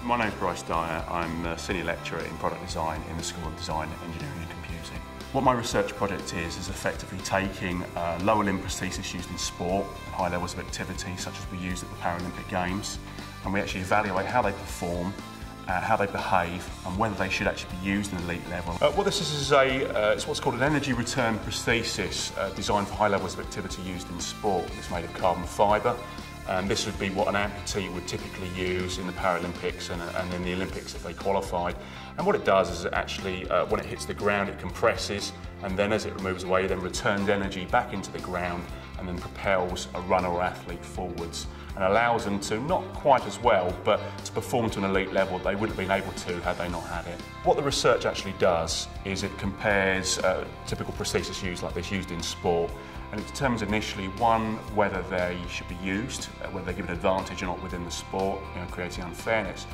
My name's Bryce Dyer. I'm a senior lecturer in product design in the School of Design, Engineering and Computing. What my research project is effectively taking lower limb prosthesis used in sport, high levels of activity such as we use at the Paralympic Games, and we actually evaluate how they perform, how they behave, and whether they should actually be used at an elite level. What this is it's what's called an energy return prosthesis designed for high levels of activity used in sport. It's made of carbon fibre. And this would be what an amputee would typically use in the Paralympics and in the Olympics if they qualified. And what it does is it actually, when it hits the ground, it compresses, and then as it moves away, then returns energy back into the ground and then propels a runner or athlete forwards and allows them to, not quite as well, but to perform to an elite level they wouldn't have been able to had they not had it. What the research actually does is it compares typical prosthesis used like this used in sport, and it determines initially, one, whether they should be used, whether they give an advantage or not within the sport, creating unfairness.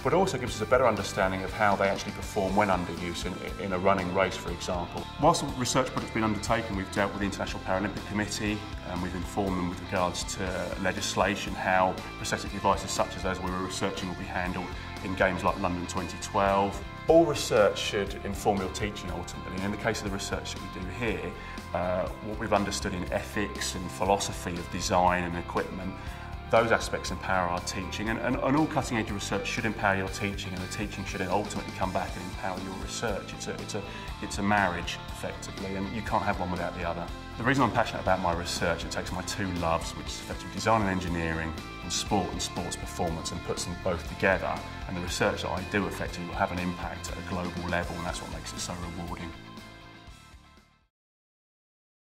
But it also gives us a better understanding of how they actually perform when under use in a running race, for example. Whilst the research project's been undertaken, we've dealt with the International Paralympic Committee, and we've informed them with regards to legislation how prosthetic devices such as those we were researching will be handled in games like London 2012. All research should inform your teaching ultimately, and in the case of the research that we do here, what we've understood in ethics and philosophy of design and equipment, those aspects empower our teaching, and all cutting edge research should empower your teaching, and the teaching should ultimately come back and empower your research. It's a marriage, effectively, and you can't have one without the other. The reason I'm passionate about my research, it takes my two loves, which is effectively design and engineering, and sports performance, and puts them both together, and the research that I do effectively will have an impact at a global level, and that's what makes it so rewarding.